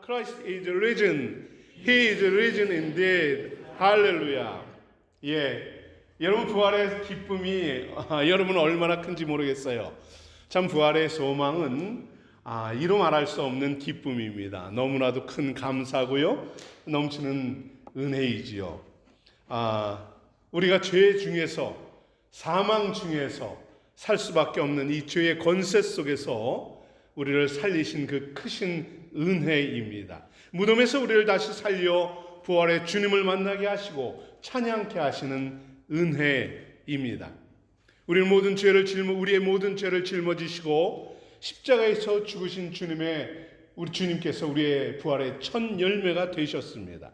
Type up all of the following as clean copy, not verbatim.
Christ is risen. He is risen indeed. 할렐루야. 여러분 부활의 기쁨이 여러분 얼마나 큰지 모르겠어요. 참 부활의 소망은 이루 말할 수 없는 기쁨입니다. 너무나도 큰 감사고요. 넘치는 은혜이지요. 우리가 죄 중에서 사망 중에서 살 수밖에 없는 이 죄의 권세 속에서 우리를 살리신 그 크신 은혜입니다. 무덤에서 우리를 다시 살려 부활의 주님을 만나게 하시고 찬양케 하시는 은혜입니다. 우리의 모든 죄를 짊어지시고 십자가에서 죽으신 우리 주님께서 우리의 부활의 첫 열매가 되셨습니다.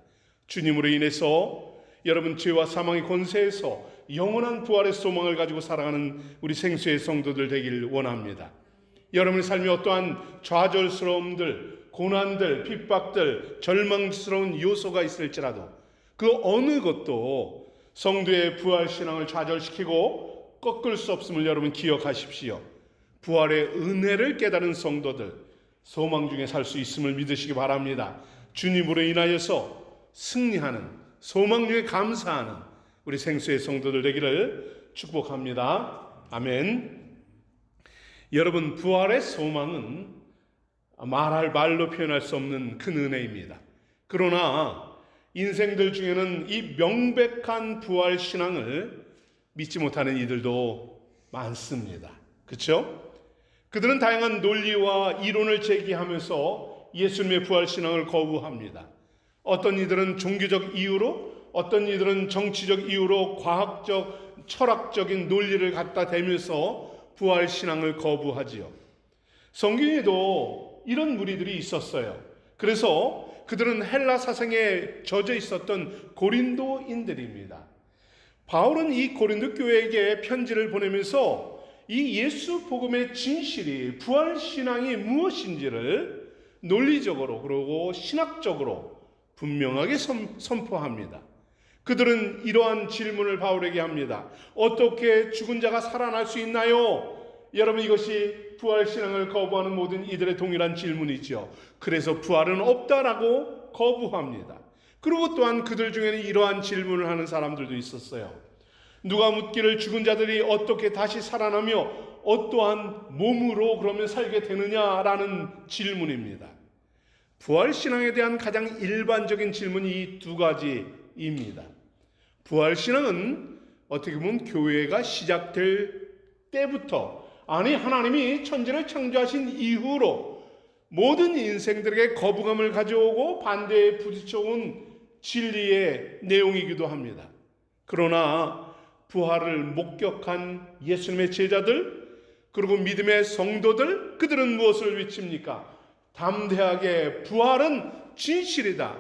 주님으로 인해서 여러분 죄와 사망의 권세에서 영원한 부활의 소망을 가지고 살아가는 우리 생수의 성도들 되길 원합니다. 여러분의 삶에 어떠한 좌절스러움들, 고난들, 핍박들, 절망스러운 요소가 있을지라도 그 어느 것도 성도의 부활 신앙을 좌절시키고 꺾을 수 없음을 여러분 기억하십시오. 부활의 은혜를 깨달은 성도들 소망 중에 살 수 있음을 믿으시기 바랍니다. 주님으로 인하여서 승리하는 소망 중에 감사하는 우리 생수의 성도들 되기를 축복합니다. 아멘. 여러분 부활의 소망은 말로 표현할 수 없는 큰 은혜입니다. 그러나 인생들 중에는 이 명백한 부활 신앙을 믿지 못하는 이들도 많습니다. 그렇죠? 그들은 다양한 논리와 이론을 제기하면서 예수님의 부활 신앙을 거부합니다. 어떤 이들은 종교적 이유로, 어떤 이들은 정치적 이유로 과학적, 철학적인 논리를 갖다 대면서 부활 신앙을 거부하지요. 성경에도 이런 무리들이 있었어요. 그래서 그들은 헬라 사상에 젖어 있었던 고린도인들입니다. 바울은 이 고린도 교회에게 편지를 보내면서 이 예수 복음의 진실이 부활 신앙이 무엇인지를 논리적으로 그리고 신학적으로 분명하게 선포합니다. 그들은 이러한 질문을 바울에게 합니다. 어떻게 죽은 자가 살아날 수 있나요? 여러분 이것이 부활 신앙을 거부하는 모든 이들의 동일한 질문이죠. 그래서 부활은 없다라고 거부합니다. 그리고 또한 그들 중에는 이러한 질문을 하는 사람들도 있었어요. 누가 묻기를 죽은 자들이 어떻게 다시 살아나며 어떠한 몸으로 그러면 살게 되느냐라는 질문입니다. 부활 신앙에 대한 가장 일반적인 질문이 이 두 가지입니다. 부활 신앙은 어떻게 보면 교회가 시작될 때부터 하나님이 천지를 창조하신 이후로 모든 인생들에게 거부감을 가져오고 반대에 부딪혀온 진리의 내용이기도 합니다. 그러나 부활을 목격한 예수님의 제자들 그리고 믿음의 성도들 그들은 무엇을 외칩니까? 담대하게 부활은 진실이다.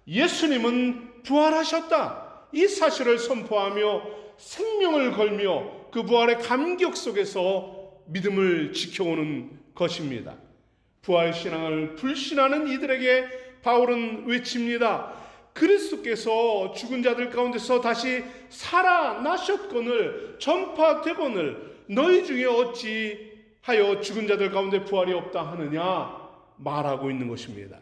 예수님은 부활하셨다. 이 사실을 선포하며 생명을 걸며 그 부활의 감격 속에서 믿음을 지켜오는 것입니다. 부활신앙을 불신하는 이들에게 바울은 외칩니다. 그리스도께서 죽은 자들 가운데서 다시 살아나셨거늘 전파되거늘 너희 중에 어찌하여 죽은 자들 가운데 부활이 없다 하느냐 말하고 있는 것입니다.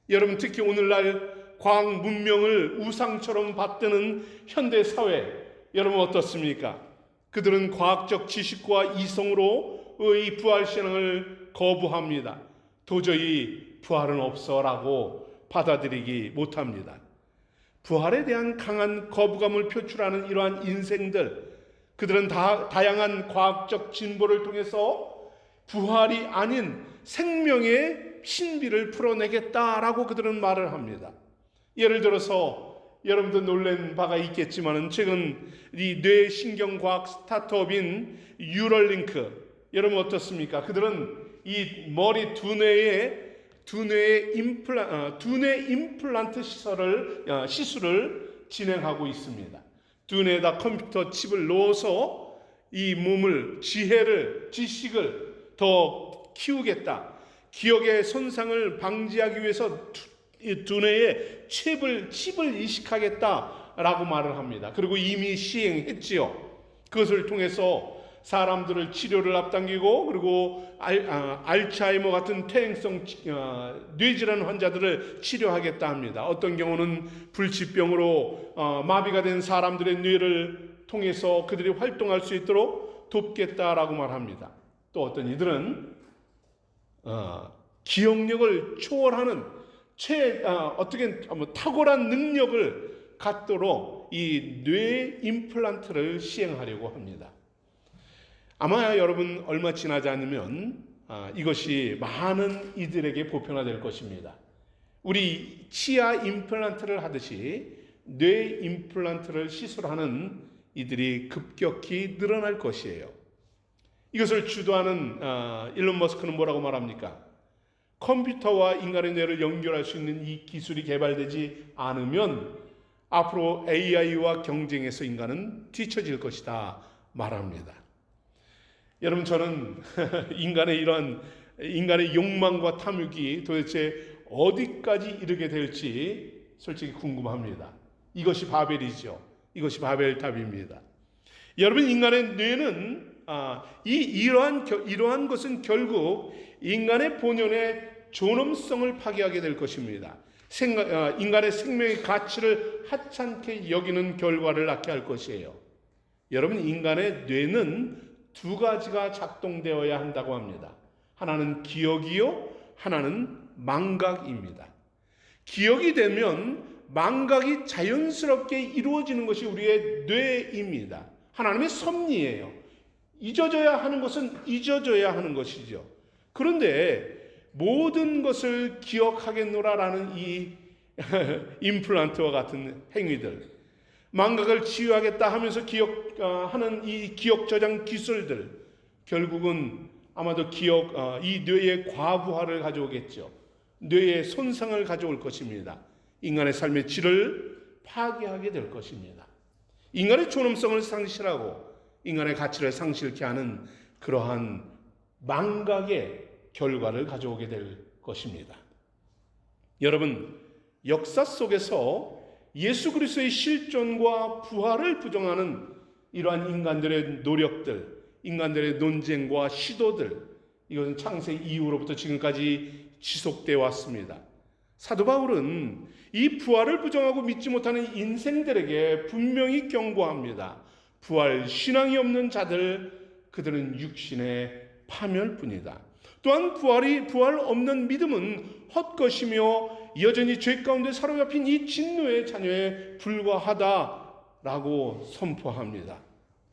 여러분 특히 오늘날 과학 문명을 우상처럼 받드는 현대사회 여러분 어떻습니까? 그들은 과학적 지식과 이성으로 이 부활신앙을 거부합니다. 도저히 부활은 없어라고 받아들이기 못합니다. 부활에 대한 강한 거부감을 표출하는 이러한 인생들 그들은 다양한 과학적 진보를 통해서 부활이 아닌 생명의 신비를 풀어내겠다라고 그들은 말을 합니다. 예를 들어서 여러분도 놀란 바가 있겠지만 최근 이 뇌신경과학 스타트업인 뉴럴링크 여러분 어떻습니까? 그들은 이 머리 두뇌 임플란트 시술을 진행하고 있습니다. 두뇌에다 컴퓨터 칩을 넣어서 이 몸을 지식을 더 키우겠다. 기억의 손상을 방지하기 위해서 두뇌에 칩을 이식하겠다라고 말을 합니다. 그리고 이미 시행했지요. 그것을 통해서 사람들을 치료를 앞당기고 그리고 알츠하이머 같은 퇴행성 뇌질환 환자들을 치료하겠다 합니다. 어떤 경우는 불치병으로 마비가 된 사람들의 뇌를 통해서 그들이 활동할 수 있도록 돕겠다라고 말합니다. 또 어떤 이들은 기억력을 초월하는 어떻게 탁월한 능력을 갖도록 이 뇌 임플란트를 시행하려고 합니다. 아마 여러분 얼마 지나지 않으면 이것이 많은 이들에게 보편화될 것입니다. 우리 치아 임플란트를 하듯이 뇌 임플란트를 시술하는 이들이 급격히 늘어날 것이에요. 이것을 주도하는 일론 머스크는 뭐라고 말합니까? 컴퓨터와 인간의 뇌를 연결할 수 있는 이 기술이 개발되지 않으면 앞으로 AI와 경쟁해서 인간은 뒤처질 것이다 말합니다. 여러분, 저는 인간의 욕망과 탐욕이 도대체 어디까지 이르게 될지 솔직히 궁금합니다. 이것이 바벨이죠. 이것이 바벨탑입니다. 여러분, 인간의 뇌는 이러한 것은 결국 인간의 본연의 존엄성을 파괴하게 될 것입니다. 인간의 생명의 가치를 하찮게 여기는 결과를 낳게 할 것이에요. 여러분, 인간의 뇌는 두 가지가 작동되어야 한다고 합니다. 하나는 기억이요, 하나는 망각입니다. 기억이 되면 망각이 자연스럽게 이루어지는 것이 우리의 뇌입니다. 하나님의 섭리예요. 잊어져야 하는 것은 잊어져야 하는 것이죠. 그런데 모든 것을 기억하겠노라라는 이 임플란트와 같은 행위들, 망각을 치유하겠다 하면서 하는 이 기억 저장 기술들, 결국은 아마도 이 뇌의 과부하를 가져오겠죠. 뇌의 손상을 가져올 것입니다. 인간의 삶의 질을 파괴하게 될 것입니다. 인간의 존엄성을 상실하고 인간의 가치를 상실케 하는 그러한 망각의 결과를 가져오게 될 것입니다. 여러분, 역사 속에서 예수 그리스도의 실존과 부활을 부정하는 이러한 인간들의 노력들, 인간들의 논쟁과 시도들, 이것은 창세 이후로부터 지금까지 지속되어 왔습니다. 사도 바울은 이 부활을 부정하고 믿지 못하는 인생들에게 분명히 경고합니다. 부활 신앙이 없는 자들, 그들은 육신의 파멸뿐이다. 또한 부활 없는 믿음은 헛것이며 여전히 죄 가운데 사로잡힌 이 진노의 자녀에 불과하다라고 선포합니다.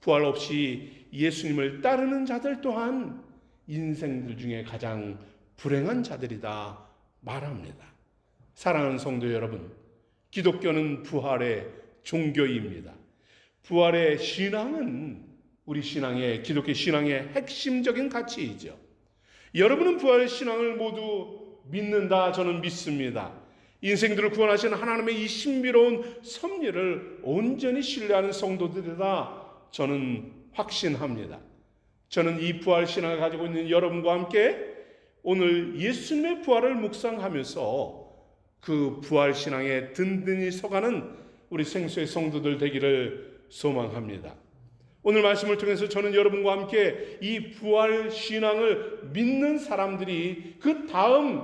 부활 없이 예수님을 따르는 자들 또한 인생들 중에 가장 불행한 자들이다 말합니다. 사랑하는 성도 여러분, 기독교는 부활의 종교입니다. 부활의 신앙은 우리 기독교 신앙의 핵심적인 가치이죠. 여러분은 부활의 신앙을 모두 믿는다, 저는 믿습니다. 인생들을 구원하시는 하나님의 이 신비로운 섭리를 온전히 신뢰하는 성도들이다, 저는 확신합니다. 저는 이 부활 신앙을 가지고 있는 여러분과 함께 오늘 예수님의 부활을 묵상하면서 그 부활 신앙에 든든히 서가는 우리 생수의 성도들 되기를 소망합니다. 오늘 말씀을 통해서 저는 여러분과 함께 이 부활 신앙을 믿는 사람들이 그 다음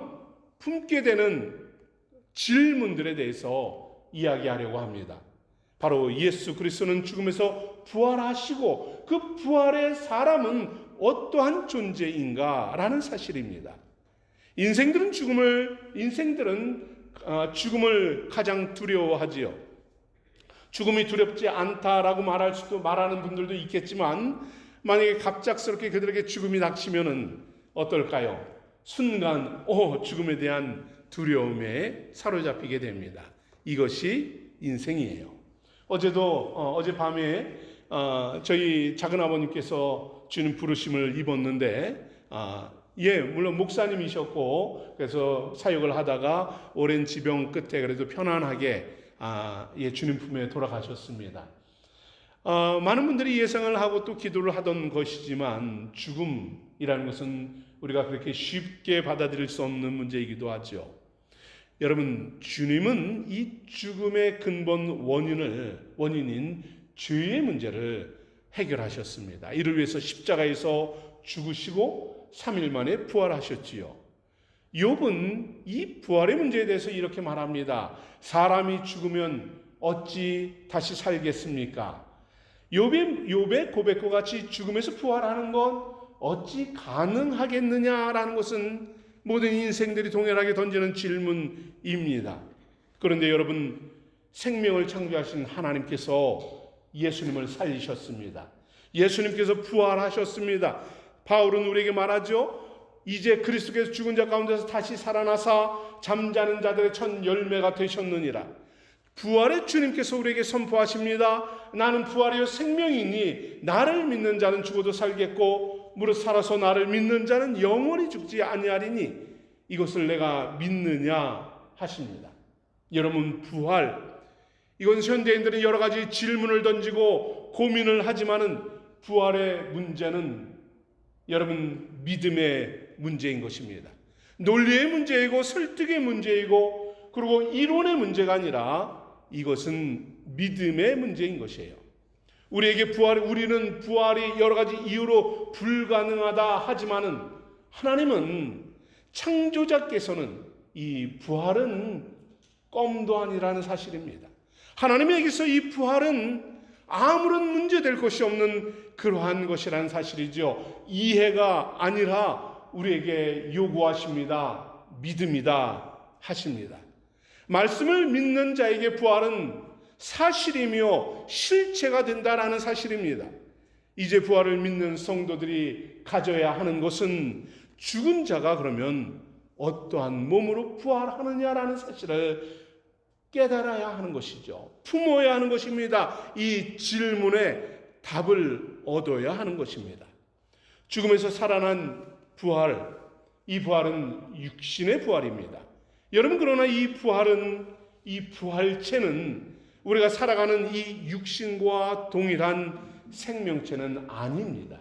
품게 되는 질문들에 대해서 이야기하려고 합니다. 바로 예수 그리스도는 죽음에서 부활하시고 그 부활의 사람은 어떠한 존재인가 라는 사실입니다. 인생들은 죽음을 가장 두려워하지요. 죽음이 두렵지 않다라고 말하는 분들도 있겠지만, 만약에 갑작스럽게 그들에게 죽음이 닥치면은 어떨까요? 순간 죽음에 대한 두려움에 사로잡히게 됩니다. 이것이 인생이에요. 어젯밤에 저희 작은 아버님께서 주님 부르심을 입었는데, 물론 목사님이셨고, 그래서 사역을 하다가 오랜 지병 끝에 그래도 편안하게 주님 품에 돌아가셨습니다. 많은 분들이 예상을 하고 또 기도를 하던 것이지만, 죽음이라는 것은 우리가 그렇게 쉽게 받아들일 수 없는 문제이기도 하죠. 여러분, 주님은 이 죽음의 근본 원인인 죄의 문제를 해결하셨습니다. 이를 위해서 십자가에서 죽으시고 3일 만에 부활하셨지요. 욥은 이 부활의 문제에 대해서 이렇게 말합니다. 사람이 죽으면 어찌 다시 살겠습니까? 욥의 고백과 같이 죽음에서 부활하는 건 어찌 가능하겠느냐라는 것은 모든 인생들이 동일하게 던지는 질문입니다. 그런데 여러분, 생명을 창조하신 하나님께서 예수님을 살리셨습니다. 예수님께서 부활하셨습니다. 바울은 우리에게 말하죠. 이제 그리스도께서 죽은 자 가운데서 다시 살아나사 잠자는 자들의 첫 열매가 되셨느니라. 부활의 주님께서 우리에게 선포하십니다. 나는 부활이요 생명이니 나를 믿는 자는 죽어도 살겠고 무릇 살아서 나를 믿는 자는 영원히 죽지 아니하리니 이것을 내가 믿느냐 하십니다. 여러분, 부활, 이건 현대인들은 여러 가지 질문을 던지고 고민을 하지만은 부활의 문제는 여러분 믿음의 문제인 것입니다. 논리의 문제이고 설득의 문제이고 그리고 이론의 문제가 아니라 이것은 믿음의 문제인 것이에요. 우리는 부활이 여러 가지 이유로 불가능하다 하지만은 하나님은 창조자께서는 이 부활은 껌도 아니라는 사실입니다. 하나님에게서 이 부활은 아무런 문제될 것이 없는 그러한 것이라는 사실이죠. 이해가 아니라 우리에게 요구하십니다. 믿음이다 하십니다. 말씀을 믿는 자에게 부활은 사실이며 실체가 된다라는 사실입니다. 이제 부활을 믿는 성도들이 가져야 하는 것은 죽은 자가 그러면 어떠한 몸으로 부활하느냐라는 사실을 깨달아야 하는 것이죠. 품어야 하는 것입니다. 이 질문에 답을 얻어야 하는 것입니다. 죽음에서 살아난 부활, 이 부활은 육신의 부활입니다. 여러분, 그러나 이 부활체는 우리가 살아가는 이 육신과 동일한 생명체는 아닙니다.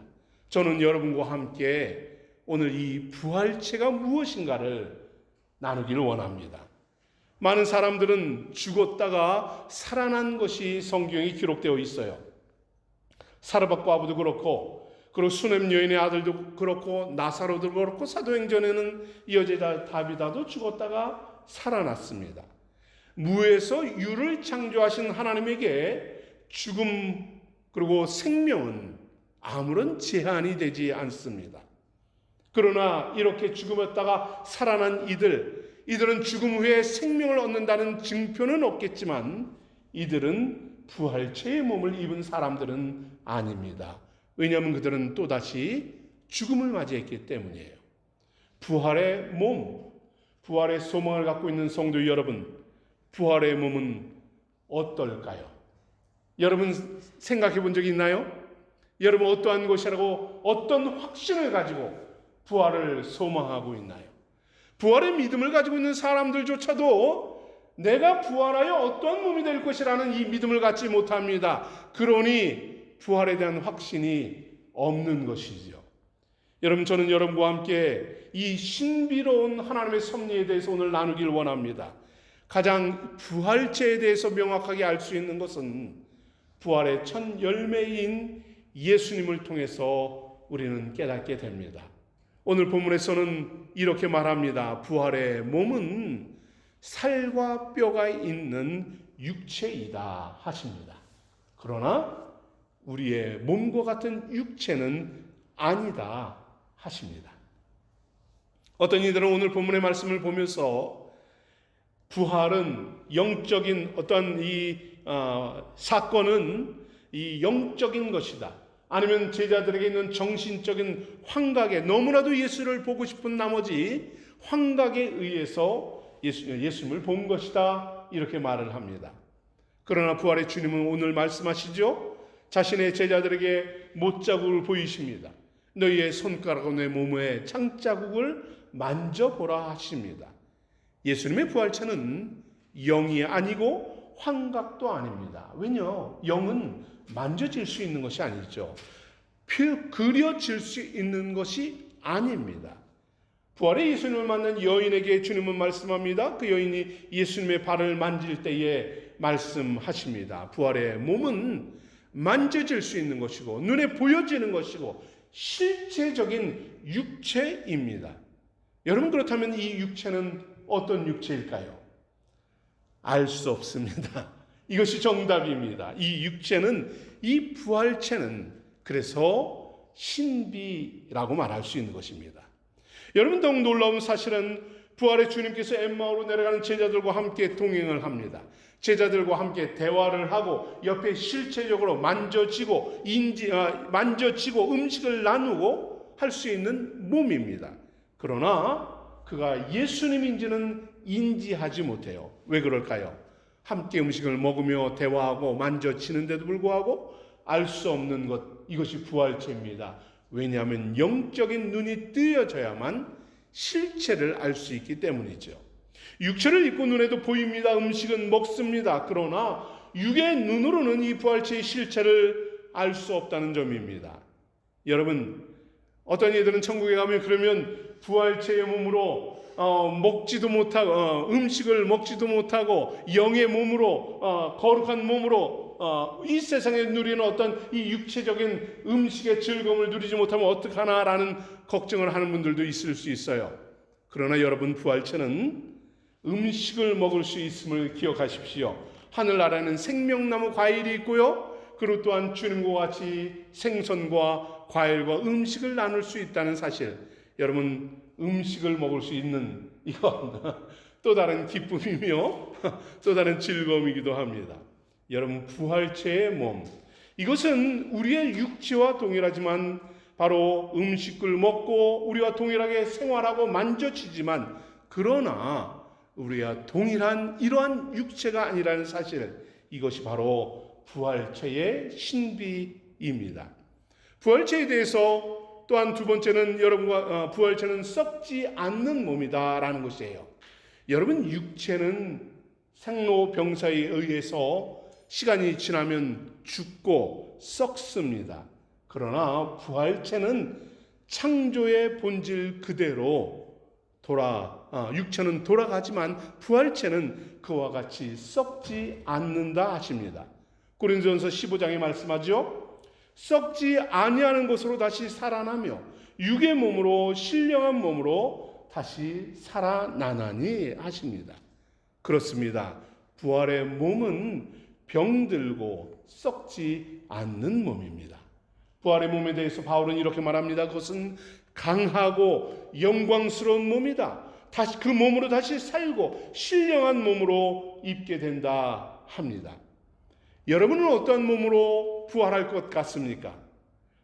저는 여러분과 함께 오늘 이 부활체가 무엇인가를 나누기를 원합니다. 많은 사람들은 죽었다가 살아난 것이 성경에 기록되어 있어요. 사르밧 과부도 그렇고, 그리고 수넴 여인의 아들도 그렇고, 나사로도 그렇고, 사도행전에는 이 여자 다비다도 죽었다가 살아났습니다. 무에서 유를 창조하신 하나님에게 죽음 그리고 생명은 아무런 제한이 되지 않습니다. 그러나 이렇게 죽음에다가 살아난 이들은 죽음 후에 생명을 얻는다는 증표는 없겠지만 이들은 부활체의 몸을 입은 사람들은 아닙니다. 왜냐하면 그들은 또다시 죽음을 맞이했기 때문이에요. 부활의 몸, 부활의 소망을 갖고 있는 성도 여러분, 부활의 몸은 어떨까요? 여러분 생각해 본 적이 있나요? 여러분 어떠한 것이라고 어떤 확신을 가지고 부활을 소망하고 있나요? 부활의 믿음을 가지고 있는 사람들조차도 내가 부활하여 어떠한 몸이 될 것이라는 이 믿음을 갖지 못합니다. 그러니 부활에 대한 확신이 없는 것이죠. 여러분, 저는 여러분과 함께 이 신비로운 하나님의 섭리에 대해서 오늘 나누길 원합니다. 가장 부활체에 대해서 명확하게 알 수 있는 것은 부활의 첫 열매인 예수님을 통해서 우리는 깨닫게 됩니다. 오늘 본문에서는 이렇게 말합니다. 부활의 몸은 살과 뼈가 있는 육체이다 하십니다. 그러나 우리의 몸과 같은 육체는 아니다 하십니다. 어떤 이들은 오늘 본문의 말씀을 보면서 부활은 영적인 어떤 사건은 이 영적인 것이다. 아니면 제자들에게 있는 정신적인 환각에 너무나도 예수를 보고 싶은 나머지 환각에 의해서 예수님을 본 것이다. 이렇게 말을 합니다. 그러나 부활의 주님은 오늘 말씀하시죠. 자신의 제자들에게 못자국을 보이십니다. 너희의 손가락과 내 몸에 창자국을 만져보라 하십니다. 예수님의 부활체는 영이 아니고 환각도 아닙니다. 왜냐? 영은 만져질 수 있는 것이 아니죠. 그려질 수 있는 것이 아닙니다. 부활의 예수님을 만난 여인에게 주님은 말씀합니다. 그 여인이 예수님의 발을 만질 때에 말씀하십니다. 부활의 몸은 만져질 수 있는 것이고 눈에 보여지는 것이고 실제적인 육체입니다. 여러분, 그렇다면 이 육체는 어떤 육체일까요? 알 수 없습니다. 이것이 정답입니다. 이 육체는, 이 부활체는 그래서 신비라고 말할 수 있는 것입니다. 여러분, 더욱 놀라운 사실은 부활의 주님께서 엠마오로 내려가는 제자들과 함께 동행을 합니다. 제자들과 함께 대화를 하고 옆에 실체적으로 만져지고 음식을 나누고 할 수 있는 몸입니다. 그러나 그가 예수님인지는 인지하지 못해요. 왜 그럴까요? 함께 음식을 먹으며 대화하고 만져지는데도 불구하고 알 수 없는 것, 이것이 부활체입니다. 왜냐하면 영적인 눈이 뜨여져야만 실체를 알 수 있기 때문이죠. 육체를 입고 눈에도 보입니다. 음식은 먹습니다. 그러나 육의 눈으로는 이 부활체의 실체를 알 수 없다는 점입니다. 여러분, 어떤 이들은 천국에 가면 그러면 부활체의 몸으로 먹지도 못하고 음식을 먹지도 못하고 영의 몸으로 거룩한 몸으로 이 세상에 누리는 어떤 이 육체적인 음식의 즐거움을 누리지 못하면 어떡하나라는 걱정을 하는 분들도 있을 수 있어요. 그러나 여러분, 부활체는 음식을 먹을 수 있음을 기억하십시오. 하늘나라에는 생명나무 과일이 있고요. 그리고 또한 주님과 같이 생선과 과일과 음식을 나눌 수 있다는 사실. 여러분, 음식을 먹을 수 있는 이건 또 다른 기쁨이며 또 다른 즐거움이기도 합니다. 여러분, 부활체의 몸, 이것은 우리의 육체와 동일하지만 바로 음식을 먹고 우리와 동일하게 생활하고 만져지지만 그러나 우리와 동일한 이러한 육체가 아니라는 사실, 이것이 바로 부활체의 신비입니다. 부활체에 대해서 또한 두 번째는 여러분과 부활체는 썩지 않는 몸이다라는 것이에요. 여러분, 육체는 생로병사에 의해서 시간이 지나면 죽고 썩습니다. 그러나 부활체는 창조의 본질 그대로 육체는 돌아가지만 부활체는 그와 같이 썩지 않는다 하십니다. 고린도전서 15장에 말씀하죠. 썩지 아니하는 것으로 다시 살아나며 육의 몸으로 신령한 몸으로 다시 살아나나니 하십니다. 그렇습니다. 부활의 몸은 병들고 썩지 않는 몸입니다. 부활의 몸에 대해서 바울은 이렇게 말합니다. 그것은 강하고 영광스러운 몸이다. 다시 그 몸으로 다시 살고 신령한 몸으로 입게 된다 합니다. 여러분은 어떠한 몸으로 부활할 것 같습니까?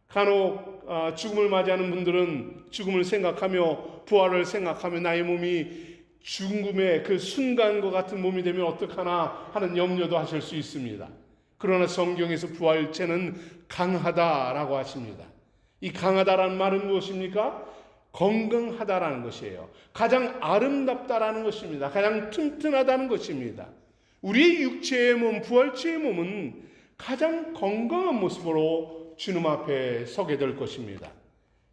간혹 죽음을 맞이하는 분들은 죽음을 생각하며 부활을 생각하며 나의 몸이 죽음의 그 순간과 같은 몸이 되면 어떡하나 하는 염려도 하실 수 있습니다. 그러나 성경에서 부활체는 강하다라고 하십니다. 이 강하다라는 말은 무엇입니까? 건강하다라는 것이에요. 가장 아름답다라는 것입니다. 가장 튼튼하다는 것입니다. 우리의 육체의 몸, 부활체의 몸은 가장 건강한 모습으로 주님 앞에 서게 될 것입니다.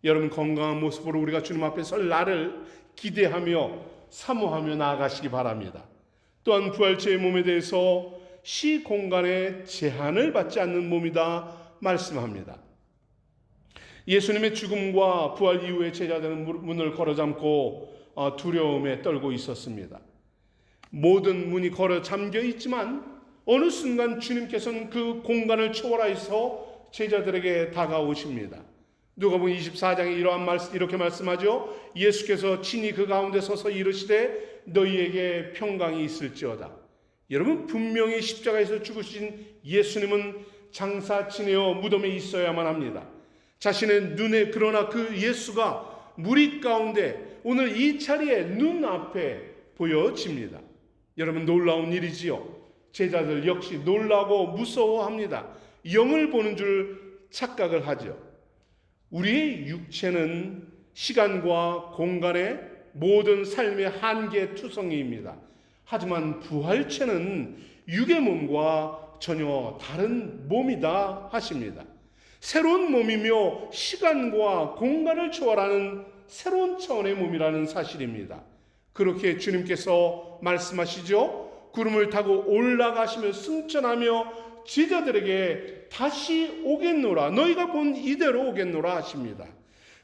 여러분, 건강한 모습으로 우리가 주님 앞에 설 날을 기대하며 사모하며 나아가시기 바랍니다. 또한 부활체의 몸에 대해서 시 공간의 제한을 받지 않는 몸이다 말씀합니다. 예수님의 죽음과 부활 이후에 제자들은 문을 걸어잠고 두려움에 떨고 있었습니다. 모든 문이 걸어 잠겨 있지만 어느 순간 주님께서는 그 공간을 초월하여서 제자들에게 다가오십니다. 누가복음 24장에 이렇게 말씀하죠. 예수께서 친히 그 가운데 서서 이르시되 너희에게 평강이 있을지어다. 여러분, 분명히 십자가에서 죽으신 예수님은 장사 지내어 무덤에 있어야만 합니다. 자신의 눈에, 그러나 그 예수가 무리 가운데 오늘 이 자리에 눈앞에 보여집니다. 여러분, 놀라운 일이지요. 제자들 역시 놀라고 무서워합니다. 영을 보는 줄 착각을 하죠. 우리의 육체는 시간과 공간의 모든 삶의 한계 투성이입니다. 하지만 부활체는 육의 몸과 전혀 다른 몸이다 하십니다. 새로운 몸이며 시간과 공간을 초월하는 새로운 차원의 몸이라는 사실입니다. 그렇게 주님께서 말씀하시죠. 구름을 타고 올라가시며 승천하며 제자들에게 다시 오겠노라, 너희가 본 이대로 오겠노라 하십니다.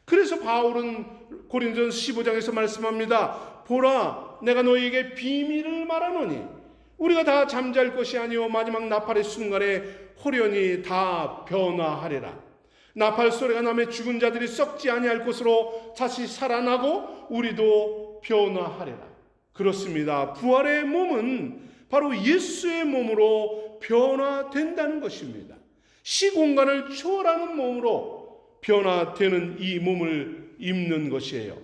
그래서 바울은 고린도전서 15장에서 말씀합니다. 보라, 내가 너희에게 비밀을 말하노니 우리가 다 잠잘 것이 아니요 마지막 나팔의 순간에 호련히 다 변화하리라. 나팔 소리가 나며 죽은 자들이 썩지 아니할 것으로 다시 살아나고 우리도 변화하리라. 그렇습니다. 부활의 몸은 바로 예수의 몸으로 변화된다는 것입니다. 시공간을 초월하는 몸으로 변화되는 이 몸을 입는 것이에요.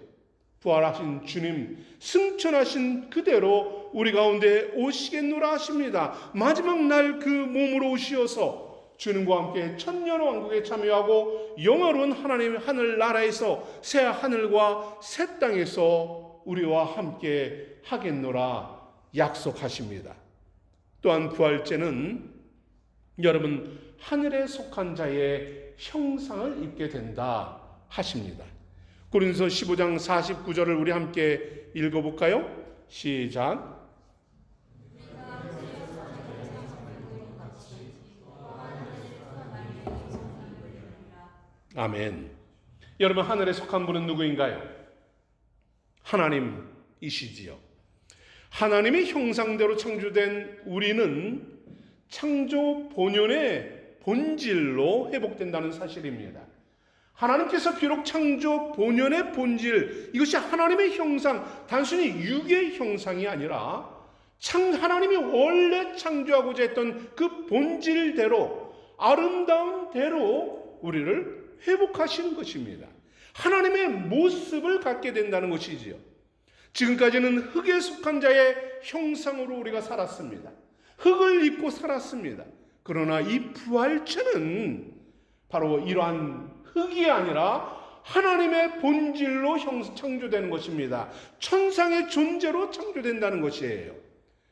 부활하신 주님, 승천하신 그대로 우리 가운데 오시겠노라 하십니다. 마지막 날 그 몸으로 오시어서 주님과 함께 천년왕국에 참여하고 영화로운 하나님의 하늘나라에서 새 하늘과 새 땅에서 우리와 함께 하겠노라 약속하십니다. 또한 부활제는 여러분 하늘에 속한 자의 형상을 입게 된다 하십니다. 고린도서 15장 49절을 우리 함께 읽어볼까요? 시작. 아멘. 여러분, 하늘에 속한 분은 누구인가요? 하나님이시지요. 하나님의 형상대로 창조된 우리는 창조 본연의 본질로 회복된다는 사실입니다. 하나님께서 비록 창조 본연의 본질, 이것이 하나님의 형상, 단순히 육의 형상이 아니라 하나님이 원래 창조하고자 했던 그 본질대로, 아름다운 대로 우리를 회복하시는 것입니다. 하나님의 모습을 갖게 된다는 것이지요. 지금까지는 흙에 속한 자의 형상으로 우리가 살았습니다. 흙을 입고 살았습니다. 그러나 이 부활체는 바로 이러한 흙이 아니라 하나님의 본질로 창조되는 것입니다. 천상의 존재로 창조된다는 것이에요.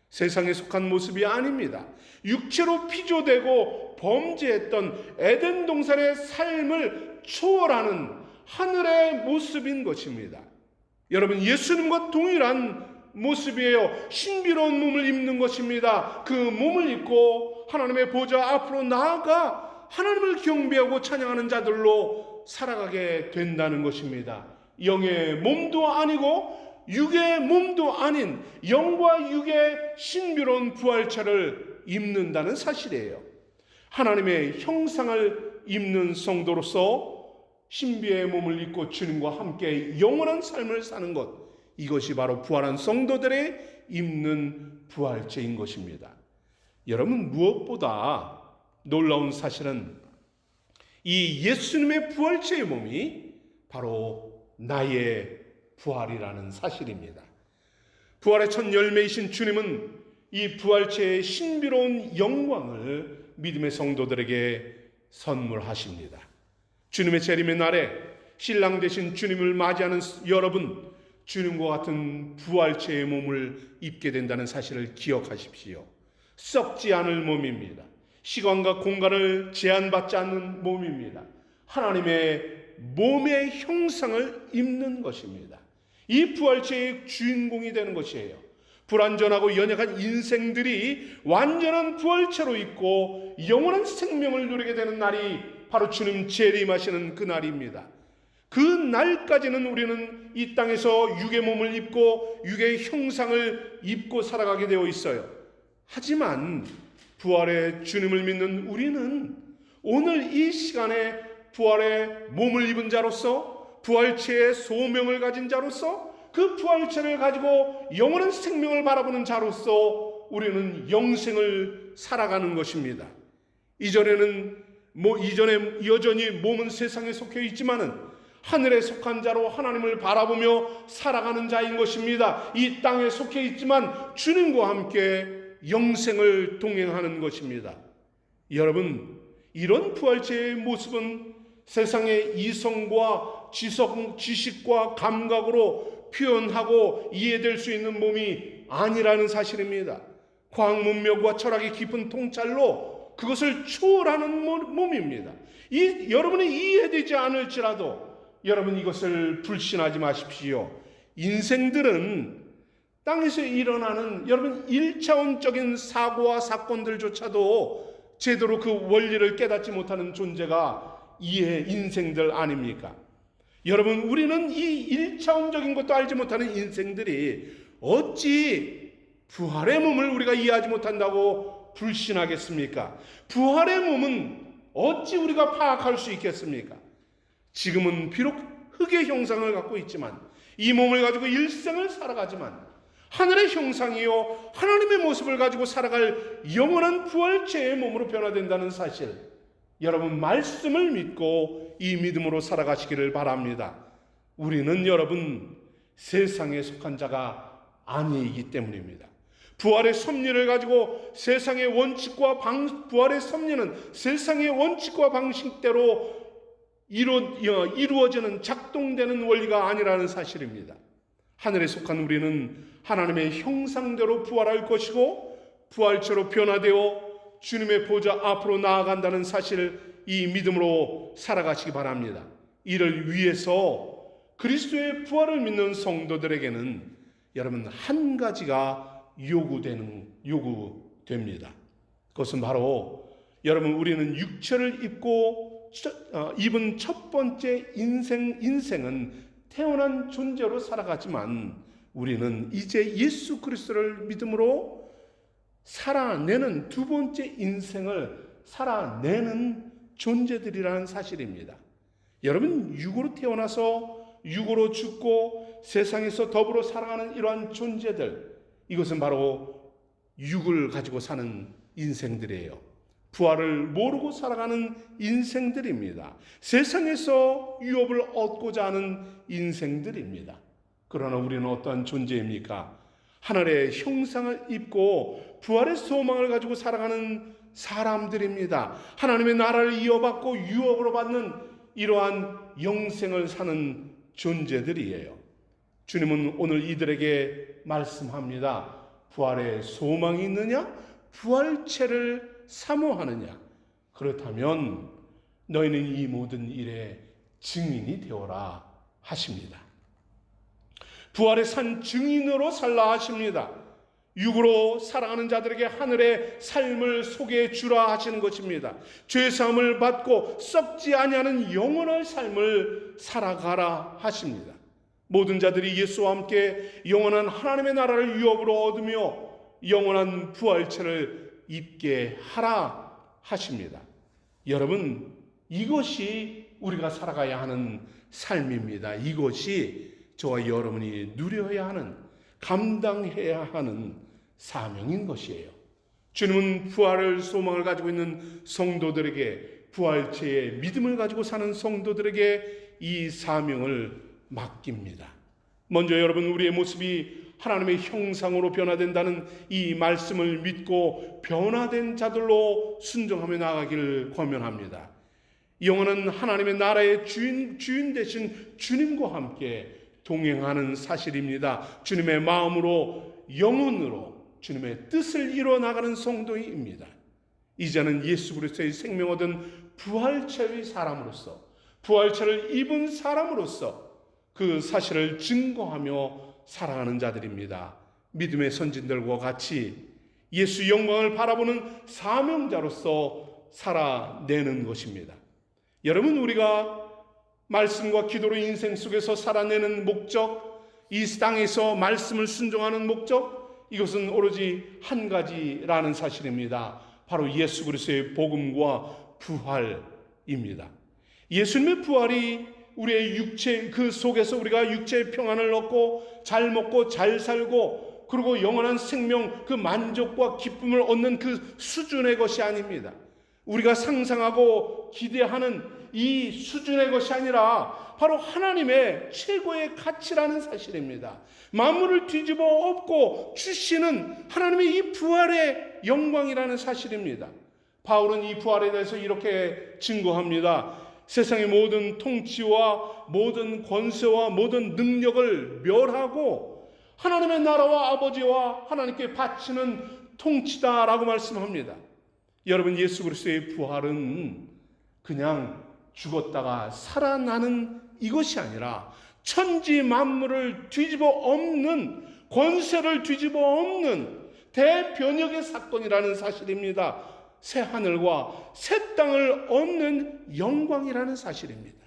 세상에 속한 모습이 아닙니다. 육체로 피조되고 범죄했던 에덴 동산의 삶을 초월하는 하늘의 모습인 것입니다. 여러분, 예수님과 동일한 모습이에요. 신비로운 몸을 입는 것입니다. 그 몸을 입고 하나님의 보좌 앞으로 나아가 하나님을 경배하고 찬양하는 자들로 살아가게 된다는 것입니다. 영의 몸도 아니고 육의 몸도 아닌 영과 육의 신비로운 부활체를 입는다는 사실이에요. 하나님의 형상을 입는 성도로서 신비의 몸을 입고 주님과 함께 영원한 삶을 사는 것, 이것이 바로 부활한 성도들의 입는 부활체인 것입니다. 여러분, 무엇보다 놀라운 사실은 이 예수님의 부활체의 몸이 바로 나의 부활이라는 사실입니다. 부활의 첫 열매이신 주님은 이 부활체의 신비로운 영광을 믿음의 성도들에게 선물하십니다. 주님의 재림의 날에 신랑 되신 주님을 맞이하는 여러분, 주님과 같은 부활체의 몸을 입게 된다는 사실을 기억하십시오. 썩지 않을 몸입니다. 시간과 공간을 제한받지 않는 몸입니다. 하나님의 몸의 형상을 입는 것입니다. 이 부활체의 주인공이 되는 것이에요. 불완전하고 연약한 인생들이 완전한 부활체로 있고 영원한 생명을 누리게 되는 날이 바로 주님 재림하시는 그 날입니다. 그 날까지는 우리는 이 땅에서 육의 몸을 입고 육의 형상을 입고 살아가게 되어 있어요. 하지만 부활의 주님을 믿는 우리는 오늘 이 시간에 부활의 몸을 입은 자로서, 부활체의 소명을 가진 자로서, 그 부활체를 가지고 영원한 생명을 바라보는 자로서 우리는 영생을 살아가는 것입니다. 이전에 여전히 몸은 세상에 속해 있지만은 하늘에 속한 자로 하나님을 바라보며 살아가는 자인 것입니다. 이 땅에 속해 있지만 주님과 함께 영생을 동행하는 것입니다. 여러분, 이런 부활체의 모습은 세상의 이성과 지식과 감각으로 표현하고 이해될 수 있는 몸이 아니라는 사실입니다. 과학 문명과 철학의 깊은 통찰로 그것을 초월하는 몸입니다. 여러분이 이해되지 않을지라도 여러분 이것을 불신하지 마십시오. 인생들은 땅에서 일어나는 여러분 1차원적인 사고와 사건들조차도 제대로 그 원리를 깨닫지 못하는 존재가 이의 인생들 아닙니까? 여러분, 우리는 이 1차원적인 것도 알지 못하는 인생들이 어찌 부활의 몸을 우리가 이해하지 못한다고 불신하겠습니까? 부활의 몸은 어찌 우리가 파악할 수 있겠습니까? 지금은 비록 흙의 형상을 갖고 있지만, 이 몸을 가지고 일생을 살아가지만, 하늘의 형상이요 하나님의 모습을 가지고 살아갈 영원한 부활체의 몸으로 변화된다는 사실, 여러분 말씀을 믿고 이 믿음으로 살아가시기를 바랍니다. 우리는 여러분 세상에 속한 자가 아니기 때문입니다. 부활의 섭리를 가지고 세상의 원칙과 부활의 섭리는 세상의 원칙과 방식대로 이루어지는 작동되는 원리가 아니라는 사실입니다. 하늘에 속한 우리는 하나님의 형상대로 부활할 것이고 부활체로 변화되어 주님의 보좌 앞으로 나아간다는 사실, 이 믿음으로 살아가시기 바랍니다. 이를 위해서 그리스도의 부활을 믿는 성도들에게는 여러분 한 가지가 요구됩니다. 그것은 바로 여러분 우리는 육체를 입은 첫 번째 인생은 태어난 존재로 살아가지만 우리는 이제 예수 그리스도를 믿음으로 살아내는 두 번째 인생을 살아내는 존재들이라는 사실입니다. 여러분, 육으로 태어나서 육으로 죽고 세상에서 더불어 살아가는 이러한 존재들, 이것은 바로 육을 가지고 사는 인생들이에요. 부활을 모르고 살아가는 인생들입니다. 세상에서 유업을 얻고자 하는 인생들입니다. 그러나 우리는 어떠한 존재입니까? 하늘의 형상을 입고 부활의 소망을 가지고 살아가는 사람들입니다. 하나님의 나라를 이어받고 유업으로 받는 이러한 영생을 사는 존재들이에요. 주님은 오늘 이들에게 말씀합니다. 부활의 소망이 있느냐? 부활체를 사모하느냐? 그렇다면 너희는 이 모든 일의 증인이 되어라 하십니다. 부활의 산 증인으로 살라 하십니다. 육으로 살아가는 자들에게 하늘의 삶을 소개해 주라 하시는 것입니다. 죄사함을 받고 썩지 아니하는 영원한 삶을 살아가라 하십니다. 모든 자들이 예수와 함께 영원한 하나님의 나라를 유업으로 얻으며 영원한 부활체를 입게 하라 하십니다. 여러분, 이것이 우리가 살아가야 하는 삶입니다. 이것이 저와 여러분이 누려야 하는, 감당해야 하는 사명인 것이에요. 주님은 부활을 소망을 가지고 있는 성도들에게, 부활체의 믿음을 가지고 사는 성도들에게 이 사명을 맡깁니다. 먼저 여러분, 우리의 모습이 하나님의 형상으로 변화된다는 이 말씀을 믿고 변화된 자들로 순종하며 나아가기를 권면합니다. 영원한 하나님의 나라의 주인 되신 주님과 함께 동행하는 사실입니다. 주님의 마음으로, 영혼으로 주님의 뜻을 이루어 나가는 성도입니다. 이제는 예수 그리스도의 생명 얻은 부활체의 사람으로서, 부활체를 입은 사람으로서 그 사실을 증거하며 살아가는 자들입니다. 믿음의 선진들과 같이 예수 영광을 바라보는 사명자로서 살아내는 것입니다. 여러분, 우리가 말씀과 기도로 인생 속에서 살아내는 목적, 이 땅에서 말씀을 순종하는 목적, 이것은 오로지 한 가지라는 사실입니다. 바로 예수 그리스도의 복음과 부활입니다. 예수님의 부활이 우리의 육체, 그 속에서 우리가 육체의 평안을 얻고 잘 먹고 잘 살고 그리고 영원한 생명, 그 만족과 기쁨을 얻는 그 수준의 것이 아닙니다. 우리가 상상하고 기대하는 이 수준의 것이 아니라 바로 하나님의 최고의 가치라는 사실입니다. 만물을 뒤집어 엎고 주시는 하나님의 이 부활의 영광이라는 사실입니다. 바울은 이 부활에 대해서 이렇게 증거합니다. 세상의 모든 통치와 모든 권세와 모든 능력을 멸하고 하나님의 나라와 아버지와 하나님께 바치는 통치다라고 말씀합니다. 여러분, 예수 그리스도의 부활은 그냥 죽었다가 살아나는 이것이 아니라 천지 만물을 뒤집어 엎는 권세를 뒤집어 엎는 대변혁의 사건이라는 사실입니다. 새 하늘과 새 땅을 얻는 영광이라는 사실입니다.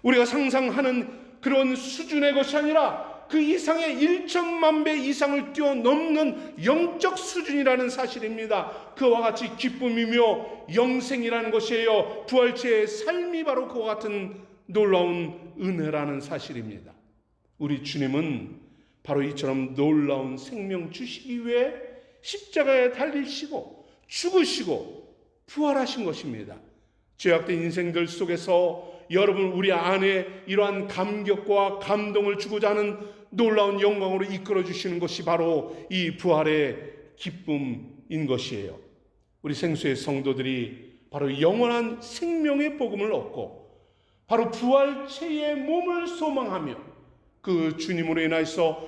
우리가 상상하는 그런 수준의 것이 아니라 그 이상의 1천만 배 이상을 뛰어넘는 영적 수준이라는 사실입니다. 그와 같이 기쁨이며 영생이라는 것이에요. 부활체의 삶이 바로 그와 같은 놀라운 은혜라는 사실입니다. 우리 주님은 바로 이처럼 놀라운 생명 주시기 위해 십자가에 달리시고 죽으시고 부활하신 것입니다. 죄악된 인생들 속에서 여러분 우리 안에 이러한 감격과 감동을 주고자 하는 놀라운 영광으로 이끌어 주시는 것이 바로 이 부활의 기쁨인 것이에요. 우리 생수의 성도들이 바로 영원한 생명의 복음을 얻고 바로 부활체의 몸을 소망하며 그 주님으로 인하여서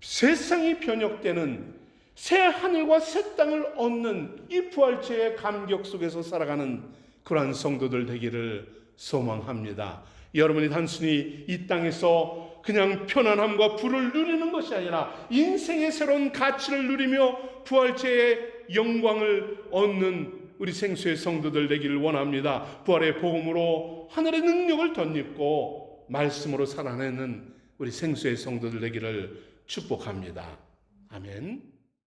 세상이 변혁되는 새 하늘과 새 땅을 얻는 이 부활체의 감격 속에서 살아가는 그러한 성도들 되기를 소망합니다. 여러분이 단순히 이 땅에서 그냥 편안함과 부를 누리는 것이 아니라 인생의 새로운 가치를 누리며 부활체의 영광을 얻는 우리 생수의 성도들 되기를 원합니다. 부활의 복음으로 하늘의 능력을 덧입고 말씀으로 살아내는 우리 생수의 성도들 되기를 축복합니다. 아멘.